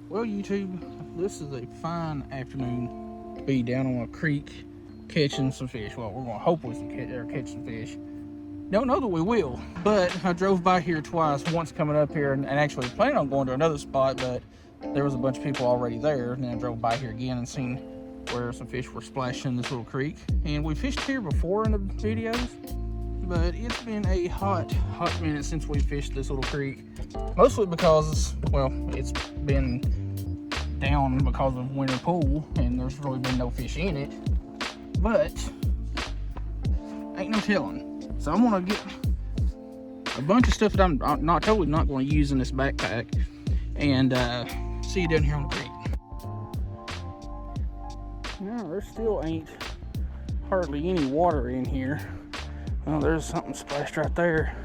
Well, YouTube, this is a fine afternoon to be down on a creek catching some fish. Well, we're going to hopefully catch some fish. Don't know that we will, but I drove by here twice, once coming up here and actually planning on going to another spot, but there was a bunch of people already there, and then I drove by here again and seen where some fish were splashing in this little creek. And we fished here before in the videos, but it's been a hot minute since we fished this little creek. Mostly because, well, it's been down because of winter pool, and there's really been no fish in it. But ain't no telling. So I'm gonna get a bunch of stuff that I'm not going to use in this backpack, and see you down here on the creek. Now there still ain't hardly any water in here. Well, there's something splashed right there.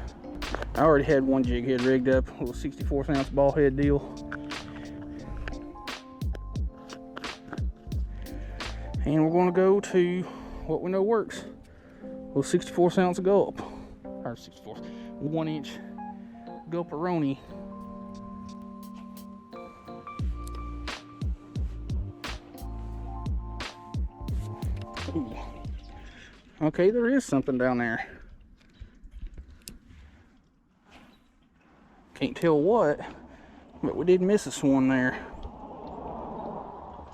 I already had one jig head rigged up, a little 64th ounce ball head deal. And we're going to go to what we know works. A little 64th ounce gulp. Or 64th, 1 inch gulperoni. Ooh. Okay, there is something down there. Can't tell what, but we did miss a one there. Oh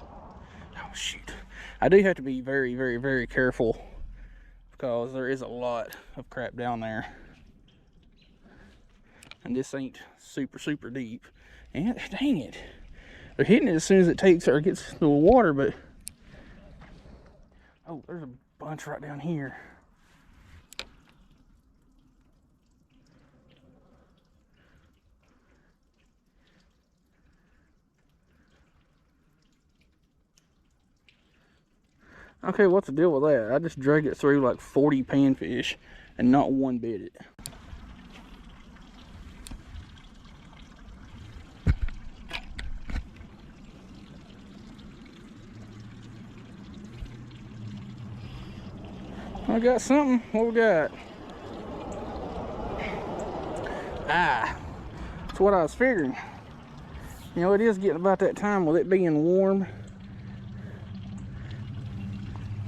shoot. I do have to be very, very, very careful because there is a lot of crap down there. And this ain't super, super deep. And dang it. They're hitting it as soon as it takes or gets the water, but oh, there's a bunch right down here. Okay, what's the deal with that? I just dragged it through like 40 panfish and not one bit it. I got something. What we got? Ah, that's what I was figuring. You know, it is getting about that time with it being warm.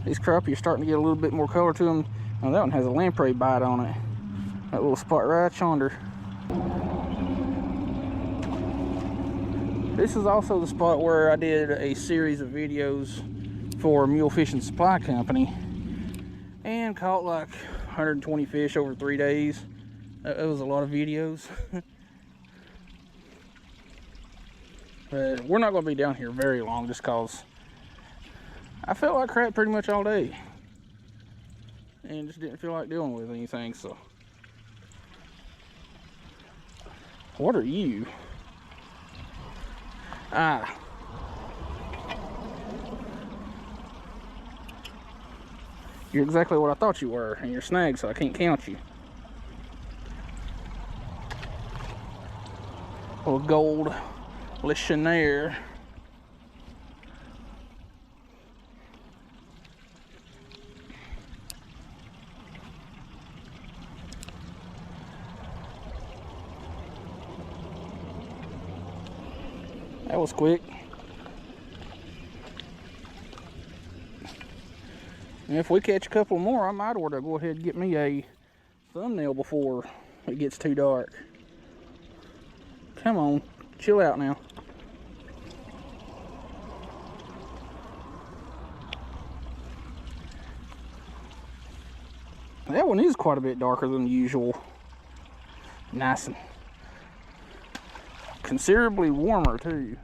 These crappie are starting to get a little bit more color to them. Now that one has a lamprey bite on it. That little spot right yonder. This is also the spot where I did a series of videos for Mule Fishing Supply Company and caught like 120 fish over 3 days. It was a lot of videos. But we're not going to be down here very long just because I felt like crap pretty much all day and just didn't feel like dealing with anything. So what are you? Ah, you're exactly what I thought you were, and you're snagged, so I can't count you. A little gold lichenaire. That was quick. And if we catch a couple more, I might order to go ahead and get me a thumbnail before it gets too dark. Come on, chill out now. That one is quite a bit darker than usual. Nice and considerably warmer too.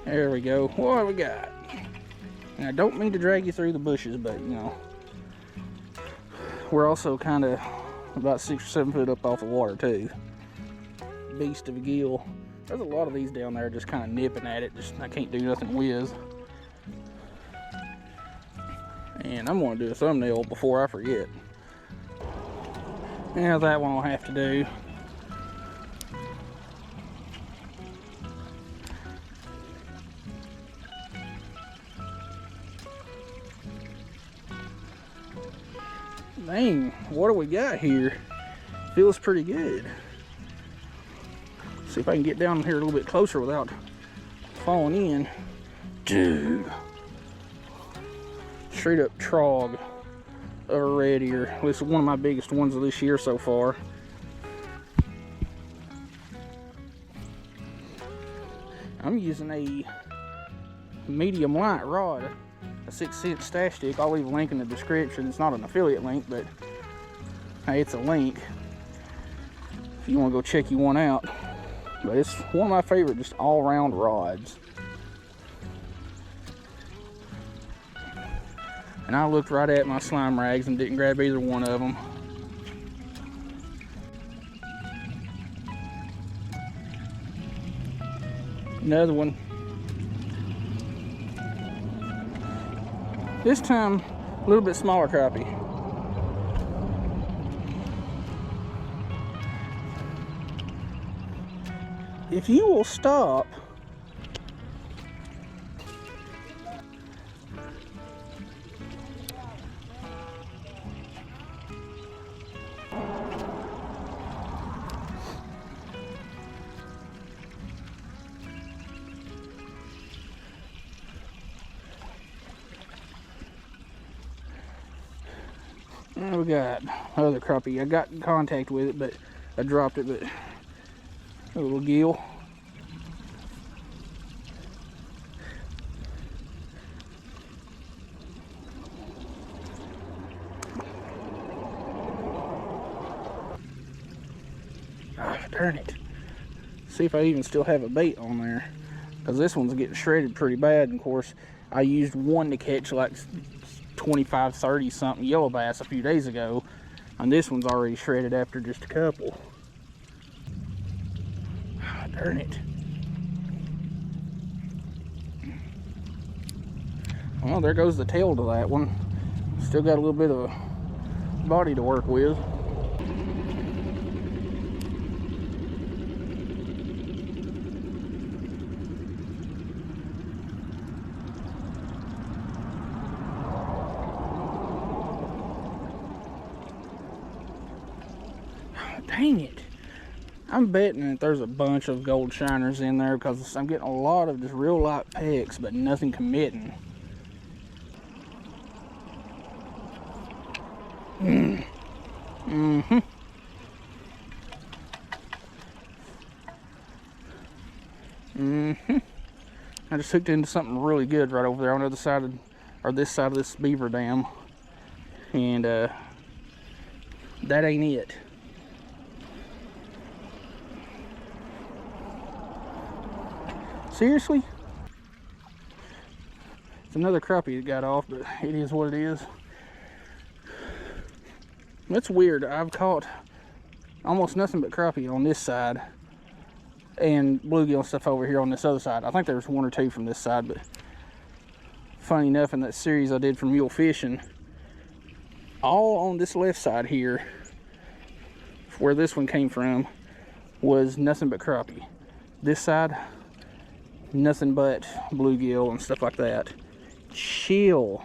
There we go. What have we got? And I don't mean to drag you through the bushes, but you know, we're also kind of about 6 or 7 foot up off the water too. Beast of a gill. There's a lot of these down there just kind of nipping at it. Just I can't do nothing with. And I'm going to do a thumbnail before I forget. Yeah, that one will have to do. Dang, what do we got here? Feels pretty good. See if I can get down here a little bit closer without falling in. Dude. Straight up trog of a red ear. This is one of my biggest ones of this year so far. I'm using a medium light rod, a 6-inch stash stick. I'll leave a link in the description. It's not an affiliate link, but hey, it's a link if you want to go check you one out. But it's one of my favorite just all-around rods. And I looked right at my slime rags and didn't grab either one of them. Another one. This time, a little bit smaller crappie. If you will stop, we got other crappie. I got in contact with it, but I dropped it. But a little gill. Ah, darn it. See if I even still have a bait on there, because this one's getting shredded pretty bad. And of course, I used one to catch like 25, 30 something yellow bass a few days ago, and this one's already shredded after just a couple. Ah, darn it. Well, there goes the tail to that one. Still got a little bit of a body to work with. Dang it. I'm betting that there's a bunch of gold shiners in there, because I'm getting a lot of just real light pecks, but nothing committing. Mm-hmm. Mm-hmm. I just hooked into something really good right over there on the other side of, or this side of this beaver dam. And that ain't it. Seriously? It's another crappie that got off, but it is what it is. That's weird. I've caught almost nothing but crappie on this side, and bluegill and stuff over here on this other side. I think there was one or two from this side, but funny enough, in that series I did for mule fishing, all on this left side here, where this one came from, was nothing but crappie. This side, nothing but bluegill and stuff like that. Chill.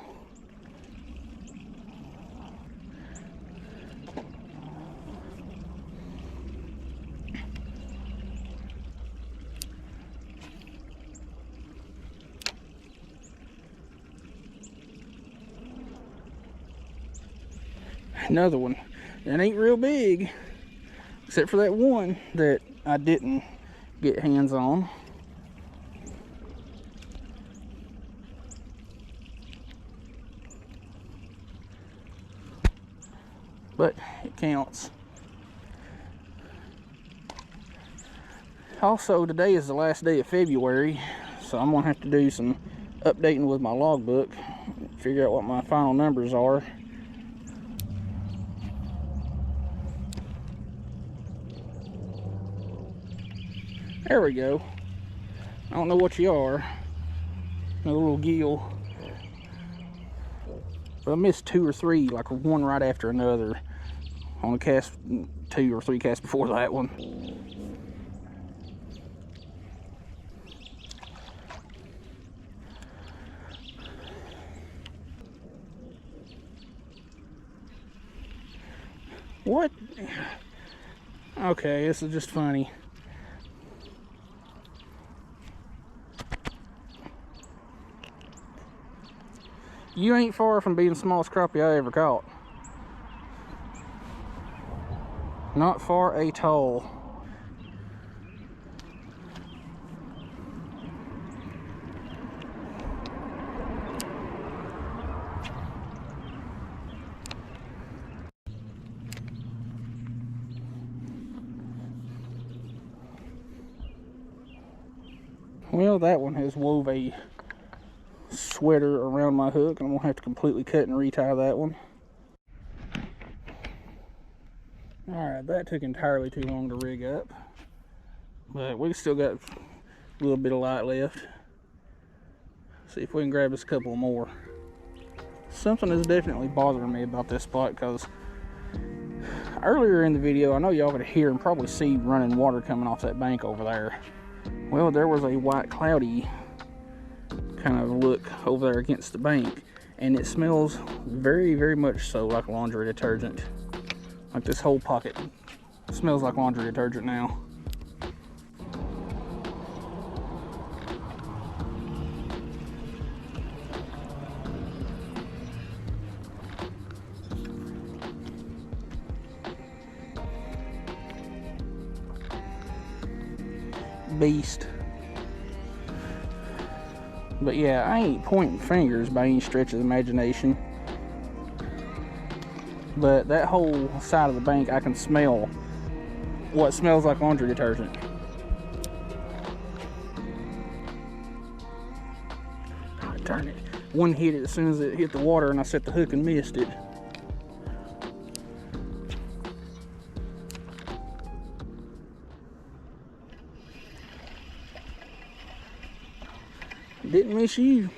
Another one. That ain't real big, except for that one that I didn't get hands on. But it counts. Also, today is the last day of February, so I'm gonna have to do some updating with my logbook, figure out what my final numbers are. There we go. I don't know what you are. A little gill. But I missed 2 or 3, like one right after another on a cast, 2 or 3 casts before that one. What? Okay, this is just funny. You ain't far from being the smallest crappie I ever caught. Not far at all. Well, that one has wove a sweater around my hook, and I'm gonna have to completely cut and retie that one. Alright, that took entirely too long to rig up, but we still got a little bit of light left. See if we can grab us a couple more. Something is definitely bothering me about this spot, because earlier in the video, I know y'all could hear and probably see running water coming off that bank over there. Well, there was a white cloudy kind of look over there against the bank, and it smells very, very much so like laundry detergent. Like this whole pocket smells like laundry detergent now. Beast. But yeah, I ain't pointing fingers by any stretch of the imagination, but that whole side of the bank, I can smell what smells like laundry detergent. Darn it. One hit it as soon as it hit the water, and I set the hook and missed it. Didn't miss you.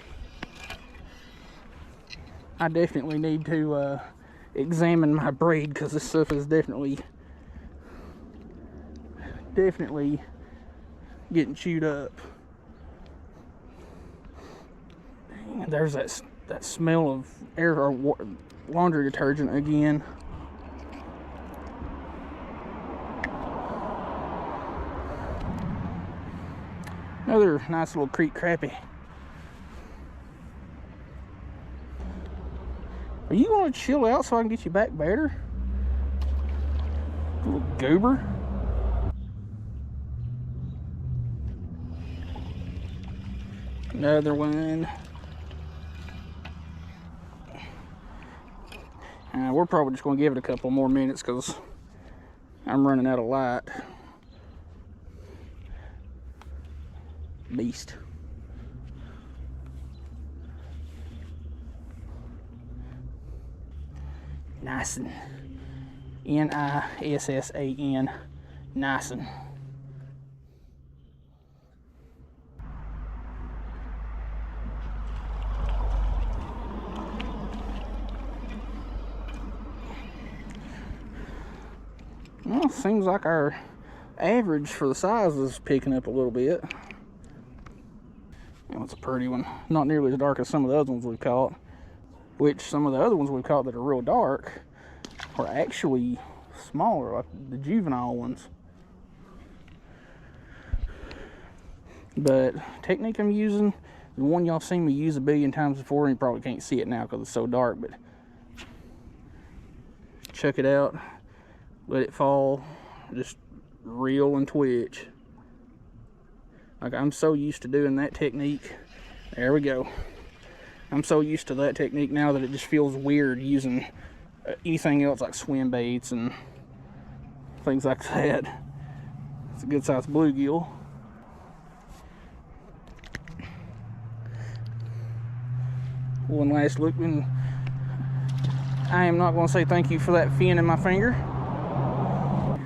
I definitely need to examine my braid, because this stuff is definitely getting chewed up. Dang, there's that smell of air or laundry detergent again. Another nice little creek crappie. Are you going to chill out so I can get you back better? Little goober. Another one. We're probably just going to give it a couple more minutes, because I'm running out of light. Beast. Nice-n. N-I-S-S-A-N. Nice-n. Well, seems like our average for the size is picking up a little bit. Well, it's a pretty one. Not nearly as dark as some of the other ones we've caught. Which some of the other ones we've caught that are real dark are actually smaller, like the juvenile ones. But technique I'm using, the one y'all seen me use a billion times before, and you probably can't see it now because it's so dark, but chuck it out, let it fall, just reel and twitch. Like, I'm so used to doing that technique. There we go. I'm so used to that technique now that it just feels weird using anything else like swim baits and things like that. It's a good sized bluegill. One last look, and I am not going to say thank you for that fin in my finger.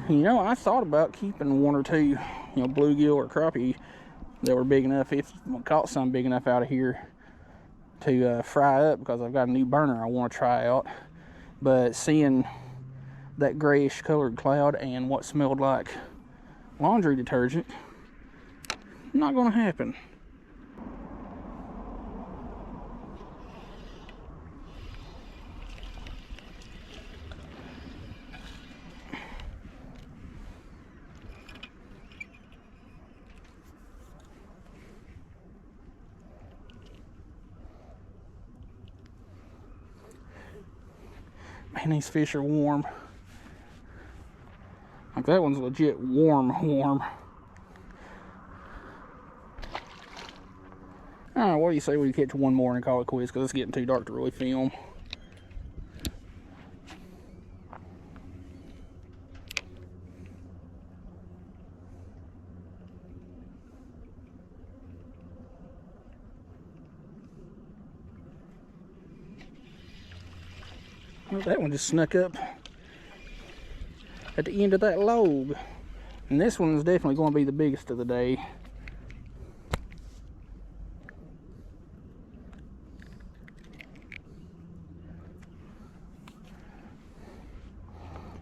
You know, I thought about keeping one or two, bluegill or crappie that were big enough, if I caught some big enough out of here, to fry up, because I've got a new burner I want to try out. But seeing that grayish colored cloud and what smelled like laundry detergent, not going to happen. man, these fish are warm. Like that one's legit warm. Alright, what do you say we catch one more and call it quits, because it's getting too dark to really film. Well, that one just snuck up at the end of that log. And this one is definitely going to be the biggest of the day.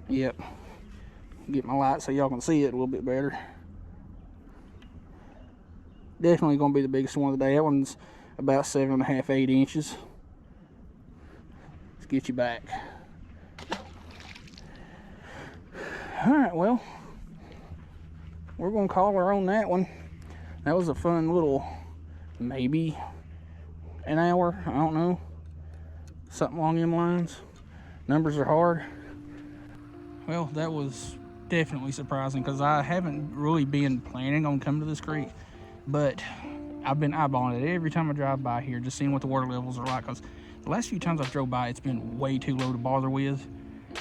Yep. Get my light so y'all can see it a little bit better. Definitely going to be the biggest one of the day. That one's about 7.5, 8 inches. Let's get you back. Alright, well, we're going to call her on that one. That was a fun little, maybe an hour, I don't know. Something along them lines. Numbers are hard. Well, that was definitely surprising because I haven't really been planning on coming to this creek, but I've been eyeballing it every time I drive by here, just seeing what the water levels are like, because the last few times I've drove by, it's been way too low to bother with.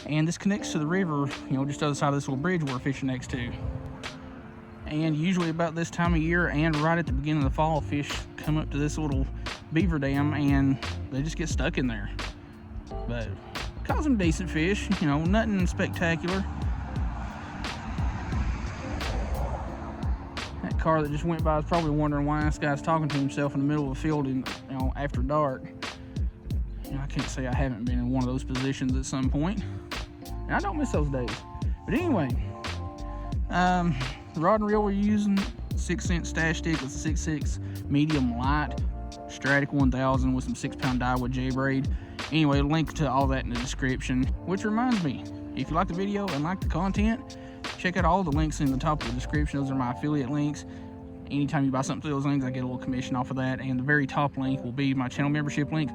And this connects to the river, you know, just the other side of this little bridge we're fishing next to. And usually about this time of year and right at the beginning of the fall, fish come up to this little beaver dam and they just get stuck in there. But caught some decent fish, you know, nothing spectacular. That car that just went by is probably wondering why this guy's talking to himself in the middle of a field, in, you know, after dark. You know, I can't say I haven't been in one of those positions at some point, and I don't miss those days. But anyway, the rod and reel we're using, 6-cent stash stick with a 6.6 medium light, Stratic 1000 with some 6-pound Daiwa J-braid. Anyway, link to all that in the description. Which reminds me, if you like the video and like the content, check out all the links in the top of the description. Those are my affiliate links. Anytime you buy something through those links, I get a little commission off of that. And the very top link will be my channel membership link,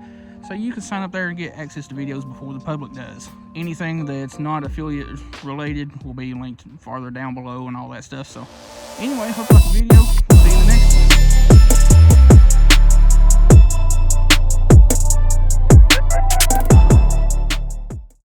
so you can sign up there and get access to videos before the public does. Anything that's not affiliate related will be linked farther down below and all that stuff. So anyway, hope you like the video.